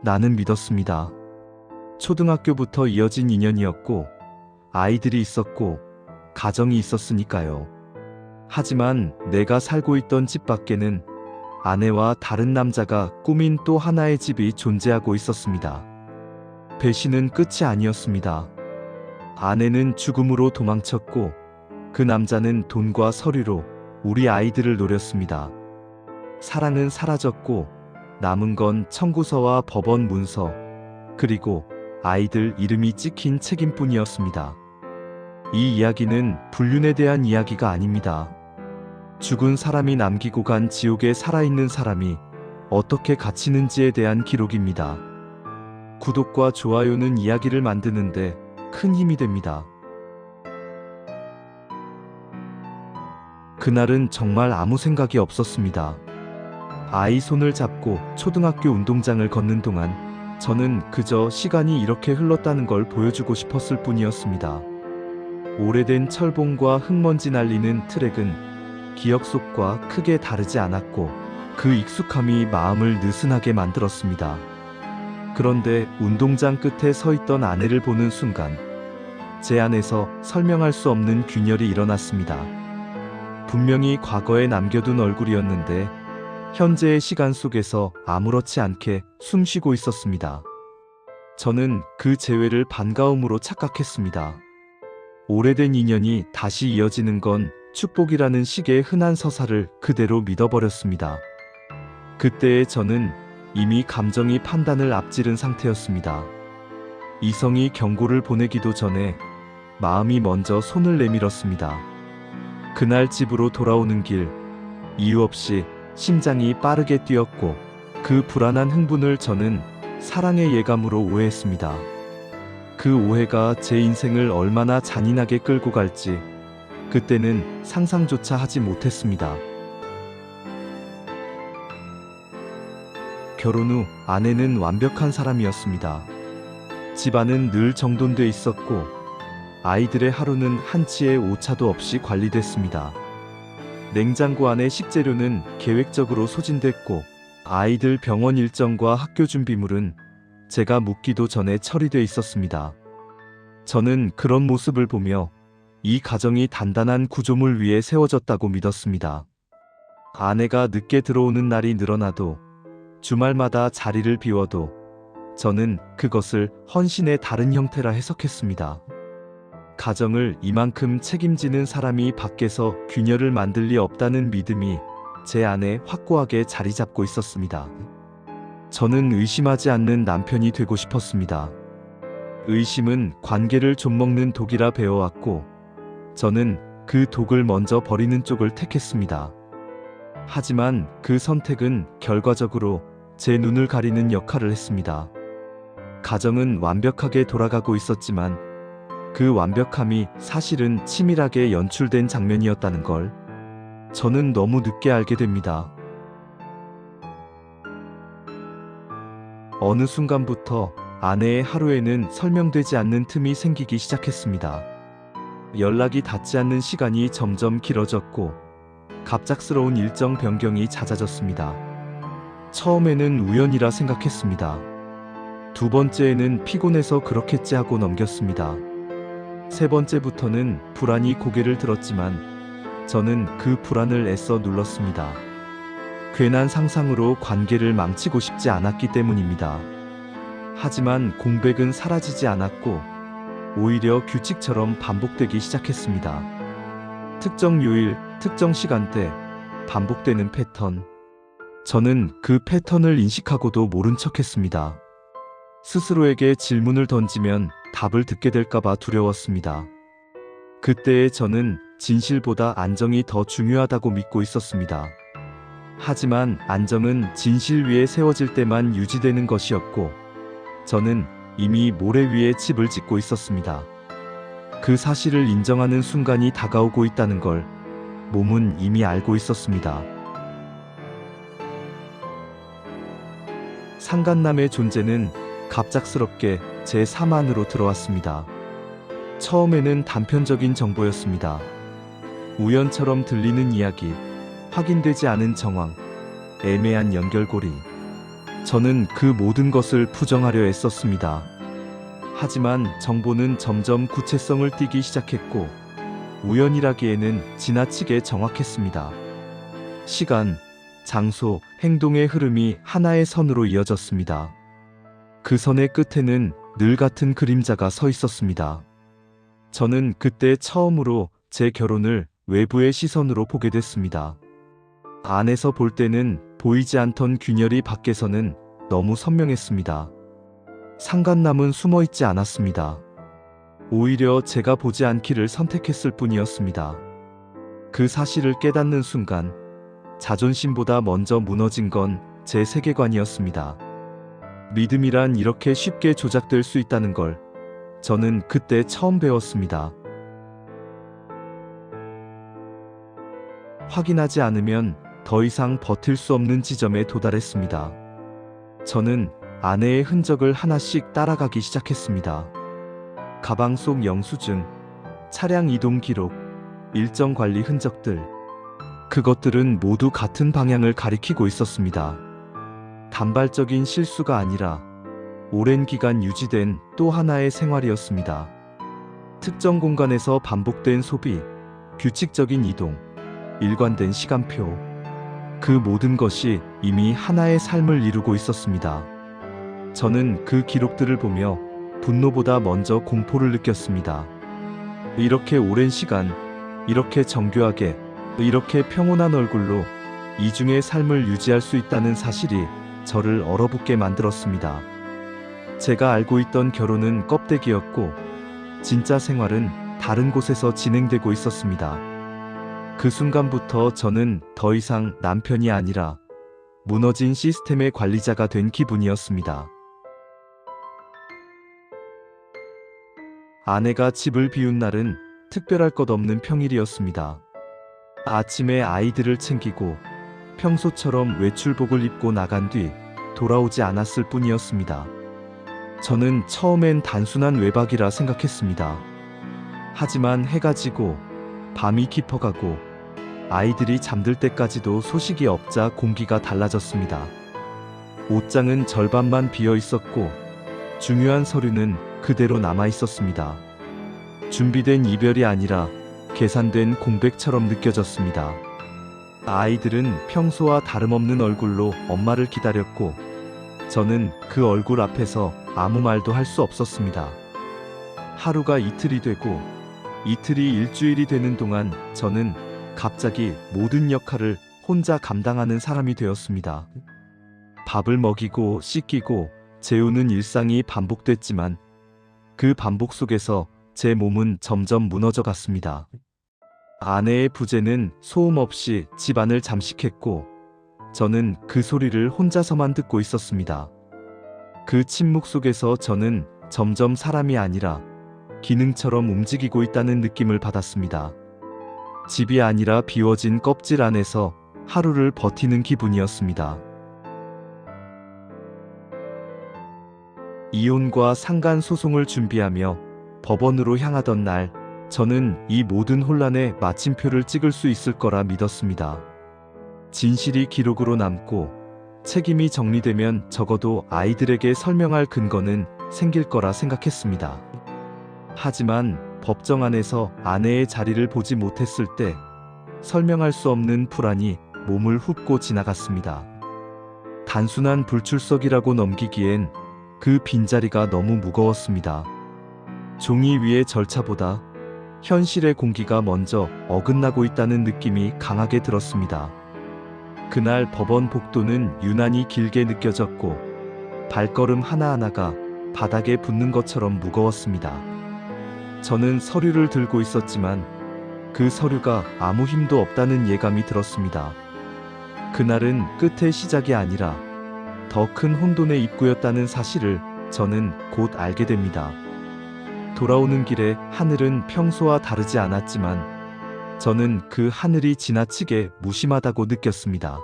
나는 믿었습니다. 초등학교부터 이어진 인연이었고, 아이들이 있었고, 가정이 있었으니까요. 하지만 내가 살고 있던 집 밖에는 아내와 다른 남자가 꾸민 또 하나의 집이 존재하고 있었습니다. 배신은 끝이 아니었습니다. 아내는 죽음으로 도망쳤고, 그 남자는 돈과 서류로 우리 아이들을 노렸습니다. 사랑은 사라졌고, 남은 건 청구서와 법원 문서, 그리고 아이들 이름이 찍힌 책임뿐이었습니다. 이 이야기는 불륜에 대한 이야기가 아닙니다. 죽은 사람이 남기고 간 지옥에 살아있는 사람이 어떻게 갇히는지에 대한 기록입니다. 구독과 좋아요는 이야기를 만드는데 큰 힘이 됩니다. 그날은 정말 아무 생각이 없었습니다. 아이 손을 잡고 초등학교 운동장을 걷는 동안 저는 그저 시간이 이렇게 흘렀다는 걸 보여주고 싶었을 뿐이었습니다. 오래된 철봉과 흙먼지 날리는 트랙은 기억 속과 크게 다르지 않았고, 그 익숙함이 마음을 느슨하게 만들었습니다. 그런데 운동장 끝에 서 있던 아내를 보는 순간 제 안에서 설명할 수 없는 균열이 일어났습니다. 분명히 과거에 남겨둔 얼굴이었는데 현재의 시간 속에서 아무렇지 않게 숨쉬고 있었습니다. 저는 그 재회를 반가움으로 착각했습니다. 오래된 인연이 다시 이어지는 건 축복이라는 식의 흔한 서사를 그대로 믿어버렸습니다. 그때의 저는 이미 감정이 판단을 앞지른 상태였습니다. 이성이 경고를 보내기도 전에 마음이 먼저 손을 내밀었습니다. 그날 집으로 돌아오는 길, 이유 없이 심장이 빠르게 뛰었고, 그 불안한 흥분을 저는 사랑의 예감으로 오해했습니다. 그 오해가 제 인생을 얼마나 잔인하게 끌고 갈지 그때는 상상조차 하지 못했습니다. 결혼 후 아내는 완벽한 사람이었습니다. 집안은 늘 정돈돼 있었고, 아이들의 하루는 한치의 오차도 없이 관리됐습니다. 냉장고 안의 식재료는 계획적으로 소진됐고, 아이들 병원 일정과 학교 준비물은 제가 묻기도 전에 처리돼 있었습니다. 저는 그런 모습을 보며 이 가정이 단단한 구조물 위에 세워졌다고 믿었습니다. 아내가 늦게 들어오는 날이 늘어나도, 주말마다 자리를 비워도 저는 그것을 헌신의 다른 형태라 해석했습니다. 가정을 이만큼 책임지는 사람이 밖에서 균열을 만들 리 없다는 믿음이 제 안에 확고하게 자리 잡고 있었습니다. 저는 의심하지 않는 남편이 되고 싶었습니다. 의심은 관계를 좀먹는 독이라 배워왔고, 저는 그 독을 먼저 버리는 쪽을 택했습니다. 하지만 그 선택은 결과적으로 제 눈을 가리는 역할을 했습니다. 가정은 완벽하게 돌아가고 있었지만 그 완벽함이 사실은 치밀하게 연출된 장면이었다는 걸 저는 너무 늦게 알게 됩니다. 어느 순간부터 아내의 하루에는 설명되지 않는 틈이 생기기 시작했습니다. 연락이 닿지 않는 시간이 점점 길어졌고, 갑작스러운 일정 변경이 잦아졌습니다. 처음에는 우연이라 생각했습니다. 두 번째에는 피곤해서 그렇겠지 하고 넘겼습니다. 세 번째부터는 불안이 고개를 들었지만 저는 그 불안을 애써 눌렀습니다. 괜한 상상으로 관계를 망치고 싶지 않았기 때문입니다. 하지만 공백은 사라지지 않았고, 오히려 규칙처럼 반복되기 시작했습니다. 특정 요일, 특정 시간대, 반복되는 패턴. 저는 그 패턴을 인식하고도 모른 척했습니다. 스스로에게 질문을 던지면 답을 듣게 될까봐 두려웠습니다. 그때의 저는 진실보다 안정이 더 중요하다고 믿고 있었습니다. 하지만 안정은 진실 위에 세워질 때만 유지되는 것이었고, 저는 이미 모래 위에 집을 짓고 있었습니다. 그 사실을 인정하는 순간이 다가오고 있다는 걸 몸은 이미 알고 있었습니다. 상간남의 존재는 갑작스럽게 제 삶 안으로 들어왔습니다. 처음에는 단편적인 정보였습니다. 우연처럼 들리는 이야기, 확인되지 않은 정황, 애매한 연결고리. 저는 그 모든 것을 부정하려 애썼습니다. 하지만 정보는 점점 구체성을 띠기 시작했고 우연이라기에는 지나치게 정확했습니다. 시간, 장소, 행동의 흐름이 하나의 선으로 이어졌습니다. 그 선의 끝에는 늘 같은 그림자가 서 있었습니다. 저는 그때 처음으로 제 결혼을 외부의 시선으로 보게 됐습니다. 안에서 볼 때는 보이지 않던 균열이 밖에서는 너무 선명했습니다. 상간남은 숨어 있지 않았습니다. 오히려 제가 보지 않기를 선택했을 뿐이었습니다. 그 사실을 깨닫는 순간 자존심보다 먼저 무너진 건 제 세계관이었습니다. 믿음이란 이렇게 쉽게 조작될 수 있다는 걸 저는 그때 처음 배웠습니다. 확인하지 않으면 더 이상 버틸 수 없는 지점에 도달했습니다. 저는 아내의 흔적을 하나씩 따라가기 시작했습니다. 가방 속 영수증, 차량 이동 기록, 일정 관리 흔적들. 그것들은 모두 같은 방향을 가리키고 있었습니다. 단발적인 실수가 아니라 오랜 기간 유지된 또 하나의 생활이었습니다. 특정 공간에서 반복된 소비, 규칙적인 이동, 일관된 시간표. 그 모든 것이 이미 하나의 삶을 이루고 있었습니다. 저는 그 기록들을 보며 분노보다 먼저 공포를 느꼈습니다. 이렇게 오랜 시간, 이렇게 정교하게, 이렇게 평온한 얼굴로 이중의 삶을 유지할 수 있다는 사실이 저를 얼어붙게 만들었습니다. 제가 알고 있던 결혼은 껍데기였고 진짜 생활은 다른 곳에서 진행되고 있었습니다. 그 순간부터 저는 더 이상 남편이 아니라 무너진 시스템의 관리자가 된 기분이었습니다. 아내가 집을 비운 날은 특별할 것 없는 평일이었습니다. 아침에 아이들을 챙기고 평소처럼 외출복을 입고 나간 뒤 돌아오지 않았을 뿐이었습니다. 저는 처음엔 단순한 외박이라 생각했습니다. 하지만 해가 지고 밤이 깊어가고 아이들이 잠들 때까지도 소식이 없자 공기가 달라졌습니다. 옷장은 절반만 비어 있었고 중요한 서류는 그대로 남아 있었습니다. 준비된 이별이 아니라 계산된 공백처럼 느껴졌습니다. 아이들은 평소와 다름없는 얼굴로 엄마를 기다렸고 저는 그 얼굴 앞에서 아무 말도 할 수 없었습니다. 하루가 이틀이 되고 이틀이 일주일이 되는 동안 저는 갑자기 모든 역할을 혼자 감당하는 사람이 되었습니다. 밥을 먹이고 씻기고 재우는 일상이 반복됐지만 그 반복 속에서 제 몸은 점점 무너져 갔습니다. 아내의 부재는 소음 없이 집안을 잠식했고 저는 그 소리를 혼자서만 듣고 있었습니다. 그 침묵 속에서 저는 점점 사람이 아니라 기능처럼 움직이고 있다는 느낌을 받았습니다. 집이 아니라 비워진 껍질 안에서 하루를 버티는 기분이었습니다. 이혼과 상간 소송을 준비하며 법원으로 향하던 날, 저는 이 모든 혼란에 마침표를 찍을 수 있을 거라 믿었습니다. 진실이 기록으로 남고 책임이 정리되면 적어도 아이들에게 설명할 근거는 생길 거라 생각했습니다. 하지만 법정 안에서 아내의 자리를 보지 못했을 때 설명할 수 없는 불안이 몸을 훑고 지나갔습니다. 단순한 불출석이라고 넘기기엔 그 빈자리가 너무 무거웠습니다. 종이 위의 절차보다 현실의 공기가 먼저 어긋나고 있다는 느낌이 강하게 들었습니다. 그날 법원 복도는 유난히 길게 느껴졌고 발걸음 하나하나가 바닥에 붙는 것처럼 무거웠습니다. 저는 서류를 들고 있었지만 그 서류가 아무 힘도 없다는 예감이 들었습니다. 그날은 끝의 시작이 아니라 더 큰 혼돈의 입구였다는 사실을 저는 곧 알게 됩니다. 돌아오는 길에 하늘은 평소와 다르지 않았지만 저는 그 하늘이 지나치게 무심하다고 느꼈습니다.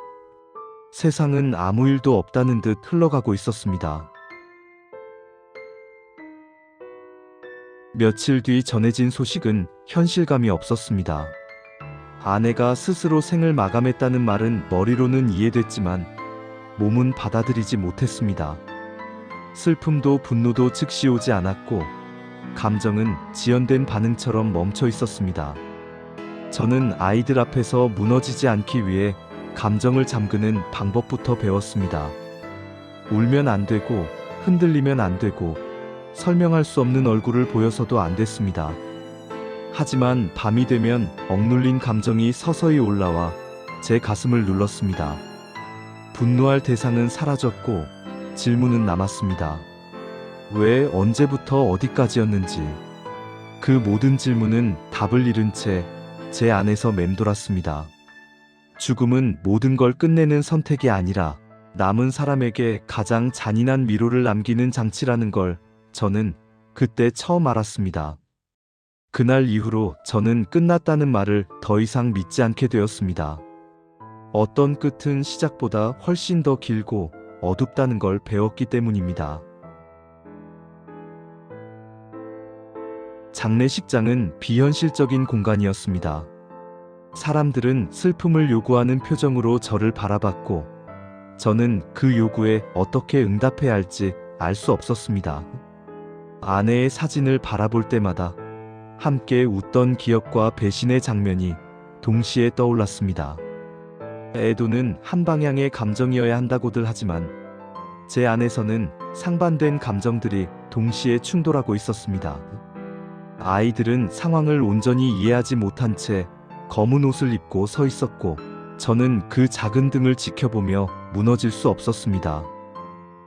세상은 아무 일도 없다는 듯 흘러가고 있었습니다. 며칠 뒤 전해진 소식은 현실감이 없었습니다. 아내가 스스로 생을 마감했다는 말은 머리로는 이해됐지만 몸은 받아들이지 못했습니다. 슬픔도 분노도 즉시 오지 않았고 감정은 지연된 반응처럼 멈춰 있었습니다. 저는 아이들 앞에서 무너지지 않기 위해 감정을 잠그는 방법부터 배웠습니다. 울면 안 되고 흔들리면 안 되고 설명할 수 없는 얼굴을 보여서도 안 됐습니다. 하지만 밤이 되면 억눌린 감정이 서서히 올라와 제 가슴을 눌렀습니다. 분노할 대상은 사라졌고 질문은 남았습니다. 왜, 언제부터, 어디까지였는지. 그 모든 질문은 답을 잃은 채 제 안에서 맴돌았습니다. 죽음은 모든 걸 끝내는 선택이 아니라 남은 사람에게 가장 잔인한 위로를 남기는 장치라는 걸 저는 그때 처음 알았습니다. 그날 이후로 저는 끝났다는 말을 더 이상 믿지 않게 되었습니다. 어떤 끝은 시작보다 훨씬 더 길고 어둡다는 걸 배웠기 때문입니다. 장례식장은 비현실적인 공간이었습니다. 사람들은 슬픔을 요구하는 표정으로 저를 바라봤고 저는 그 요구에 어떻게 응답해야 할지 알 수 없었습니다. 아내의 사진을 바라볼 때마다 함께 웃던 기억과 배신의 장면이 동시에 떠올랐습니다. 애도는 한 방향의 감정이어야 한다고들 하지만 제 안에서는 상반된 감정들이 동시에 충돌하고 있었습니다. 아이들은 상황을 온전히 이해하지 못한 채 검은 옷을 입고 서 있었고 저는 그 작은 등을 지켜보며 무너질 수 없었습니다.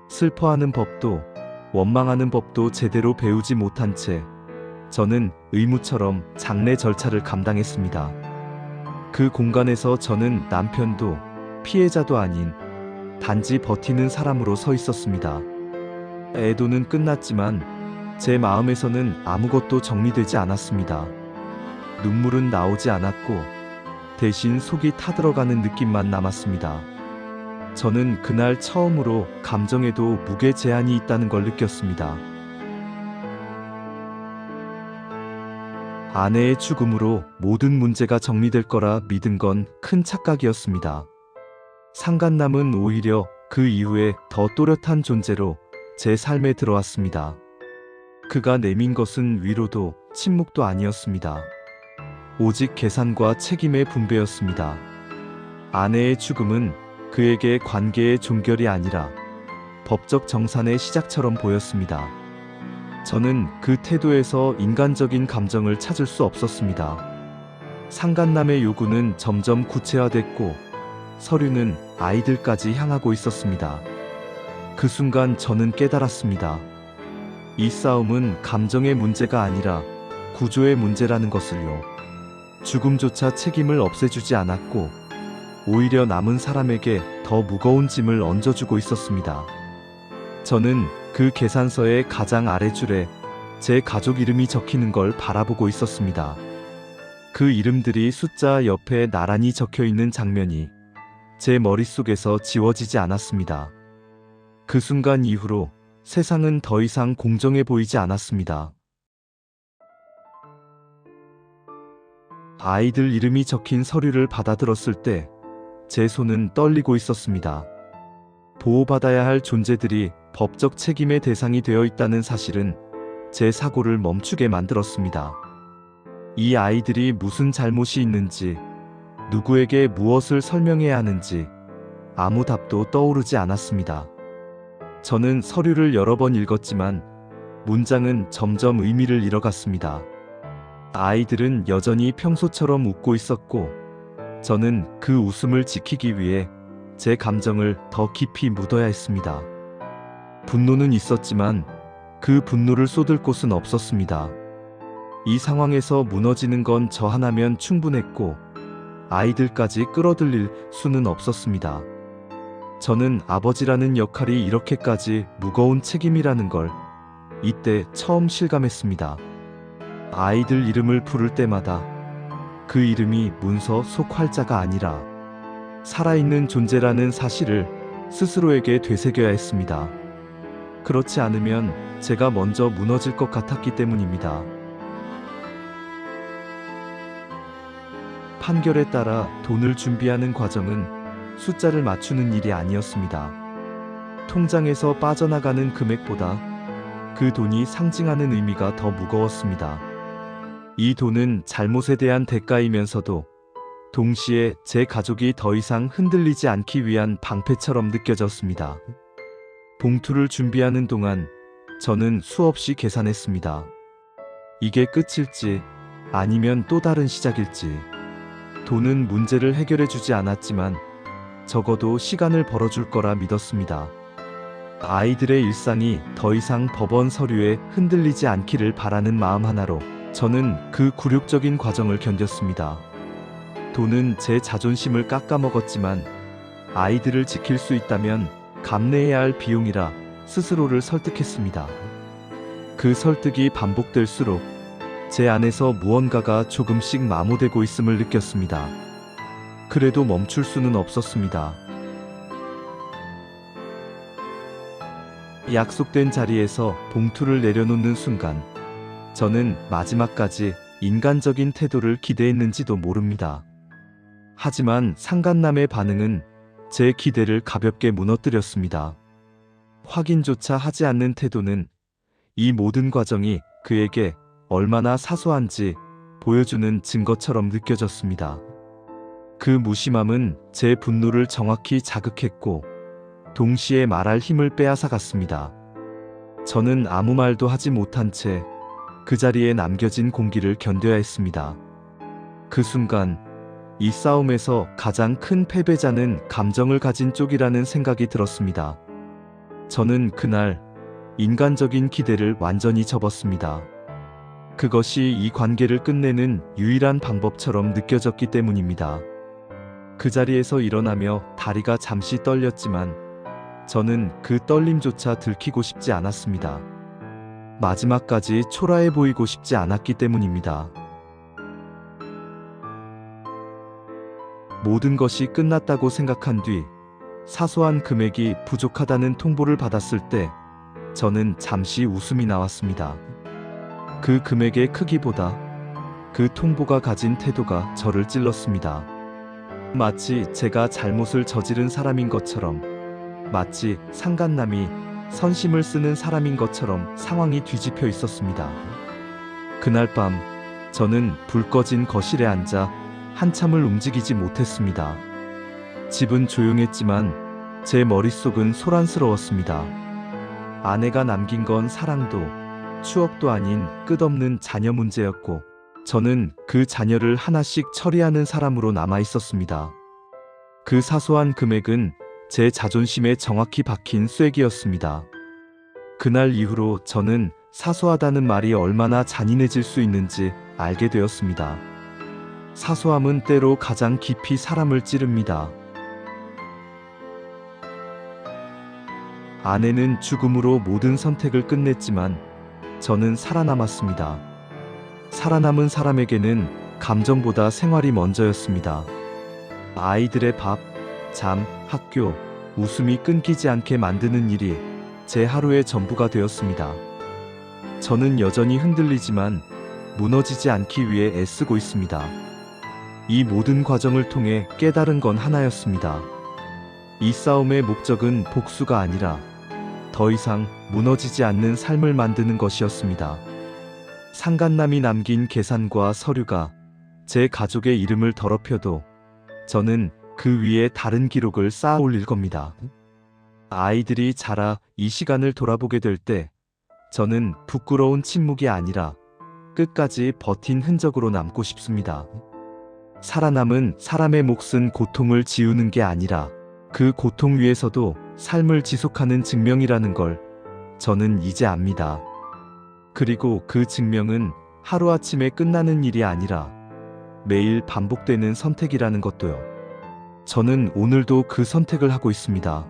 슬퍼하는 법도 원망하는 법도 제대로 배우지 못한 채 저는 의무처럼 장례 절차를 감당했습니다. 그 공간에서 저는 남편도 피해자도 아닌 단지 버티는 사람으로 서 있었습니다. 애도는 끝났지만 제 마음에서는 아무것도 정리되지 않았습니다. 눈물은 나오지 않았고 대신 속이 타들어가는 느낌만 남았습니다. 저는 그날 처음으로 감정에도 무게 제한이 있다는 걸 느꼈습니다. 아내의 죽음으로 모든 문제가 정리될 거라 믿은 건 큰 착각이었습니다. 상간남은 오히려 그 이후에 더 또렷한 존재로 제 삶에 들어왔습니다. 그가 내민 것은 위로도 침묵도 아니었습니다. 오직 계산과 책임의 분배였습니다. 아내의 죽음은 그에게 관계의 종결이 아니라 법적 정산의 시작처럼 보였습니다. 저는 그 태도에서 인간적인 감정을 찾을 수 없었습니다. 상간남의 요구는 점점 구체화됐고 서류는 아이들까지 향하고 있었습니다. 그 순간 저는 깨달았습니다. 이 싸움은 감정의 문제가 아니라 구조의 문제라는 것을요. 죽음조차 책임을 없애주지 않았고 오히려 남은 사람에게 더 무거운 짐을 얹어주고 있었습니다. 저는 그 계산서의 가장 아래줄에 제 가족 이름이 적히는 걸 바라보고 있었습니다. 그 이름들이 숫자 옆에 나란히 적혀 있는 장면이 제 머릿속에서 지워지지 않았습니다. 그 순간 이후로 세상은 더 이상 공정해 보이지 않았습니다. 아이들 이름이 적힌 서류를 받아들었을 때 제 손은 떨리고 있었습니다. 보호받아야 할 존재들이 법적 책임의 대상이 되어 있다는 사실은 제 사고를 멈추게 만들었습니다. 이 아이들이 무슨 잘못이 있는지, 누구에게 무엇을 설명해야 하는지 아무 답도 떠오르지 않았습니다. 저는 서류를 여러 번 읽었지만 문장은 점점 의미를 잃어갔습니다. 아이들은 여전히 평소처럼 웃고 있었고 저는 그 웃음을 지키기 위해 제 감정을 더 깊이 묻어야 했습니다. 분노는 있었지만 그 분노를 쏟을 곳은 없었습니다. 이 상황에서 무너지는 건 저 하나면 충분했고 아이들까지 끌어들일 수는 없었습니다. 저는 아버지라는 역할이 이렇게까지 무거운 책임이라는 걸 이때 처음 실감했습니다. 아이들 이름을 부를 때마다 그 이름이 문서 속 활자가 아니라 살아있는 존재라는 사실을 스스로에게 되새겨야 했습니다. 그렇지 않으면 제가 먼저 무너질 것 같았기 때문입니다. 판결에 따라 돈을 준비하는 과정은 숫자를 맞추는 일이 아니었습니다. 통장에서 빠져나가는 금액보다 그 돈이 상징하는 의미가 더 무거웠습니다. 이 돈은 잘못에 대한 대가이면서도 동시에 제 가족이 더 이상 흔들리지 않기 위한 방패처럼 느껴졌습니다. 봉투를 준비하는 동안 저는 수없이 계산했습니다. 이게 끝일지 아니면 또 다른 시작일지. 돈은 문제를 해결해 주지 않았지만 적어도 시간을 벌어줄 거라 믿었습니다. 아이들의 일상이 더 이상 법원 서류에 흔들리지 않기를 바라는 마음 하나로 저는 그 굴욕적인 과정을 견뎠습니다. 돈은 제 자존심을 깎아먹었지만 아이들을 지킬 수 있다면 감내해야 할 비용이라 스스로를 설득했습니다. 그 설득이 반복될수록 제 안에서 무언가가 조금씩 마모되고 있음을 느꼈습니다. 그래도 멈출 수는 없었습니다. 약속된 자리에서 봉투를 내려놓는 순간 저는 마지막까지 인간적인 태도를 기대했는지도 모릅니다. 하지만 상간남의 반응은 제 기대를 가볍게 무너뜨렸습니다. 확인조차 하지 않는 태도는 이 모든 과정이 그에게 얼마나 사소한지 보여주는 증거처럼 느껴졌습니다. 그 무심함은 제 분노를 정확히 자극했고 동시에 말할 힘을 빼앗아갔습니다. 저는 아무 말도 하지 못한 채 그 자리에 남겨진 공기를 견뎌야 했습니다. 그 순간 이 싸움에서 가장 큰 패배자는 감정을 가진 쪽이라는 생각이 들었습니다. 저는 그날 인간적인 기대를 완전히 접었습니다. 그것이 이 관계를 끝내는 유일한 방법처럼 느껴졌기 때문입니다. 그 자리에서 일어나며 다리가 잠시 떨렸지만 저는 그 떨림조차 들키고 싶지 않았습니다. 마지막까지 초라해 보이고 싶지 않았기 때문입니다. 모든 것이 끝났다고 생각한 뒤 사소한 금액이 부족하다는 통보를 받았을 때 저는 잠시 웃음이 나왔습니다. 그 금액의 크기보다 그 통보가 가진 태도가 저를 찔렀습니다. 마치 제가 잘못을 저지른 사람인 것처럼, 마치 상간남이 선심을 쓰는 사람인 것처럼 상황이 뒤집혀 있었습니다. 그날 밤 저는 불 꺼진 거실에 앉아 한참을 움직이지 못했습니다. 집은 조용했지만 제 머릿속은 소란스러웠습니다. 아내가 남긴 건 사랑도 추억도 아닌 끝없는 자녀 문제였고 저는 그 자녀를 하나씩 처리하는 사람으로 남아 있었습니다. 그 사소한 금액은 제 자존심에 정확히 박힌 쐐기였습니다. 그날 이후로 저는 사소하다는 말이 얼마나 잔인해질 수 있는지 알게 되었습니다. 사소함은 때로 가장 깊이 사람을 찌릅니다. 아내는 죽음으로 모든 선택을 끝냈지만 저는 살아남았습니다. 살아남은 사람에게는 감정보다 생활이 먼저였습니다. 아이들의 밥, 잠, 학교, 웃음이 끊기지 않게 만드는 일이 제 하루의 전부가 되었습니다. 저는 여전히 흔들리지만 무너지지 않기 위해 애쓰고 있습니다. 이 모든 과정을 통해 깨달은 건 하나였습니다. 이 싸움의 목적은 복수가 아니라 더 이상 무너지지 않는 삶을 만드는 것이었습니다. 상간남이 남긴 계산과 서류가 제 가족의 이름을 더럽혀도 저는 그 위에 다른 기록을 쌓아 올릴 겁니다. 아이들이 자라 이 시간을 돌아보게 될 때 저는 부끄러운 침묵이 아니라 끝까지 버틴 흔적으로 남고 싶습니다. 살아남은 사람의 몫은 고통을 지우는 게 아니라 그 고통 위에서도 삶을 지속하는 증명이라는 걸 저는 이제 압니다. 그리고 그 증명은 하루아침에 끝나는 일이 아니라 매일 반복되는 선택이라는 것도요. 저는 오늘도 그 선택을 하고 있습니다.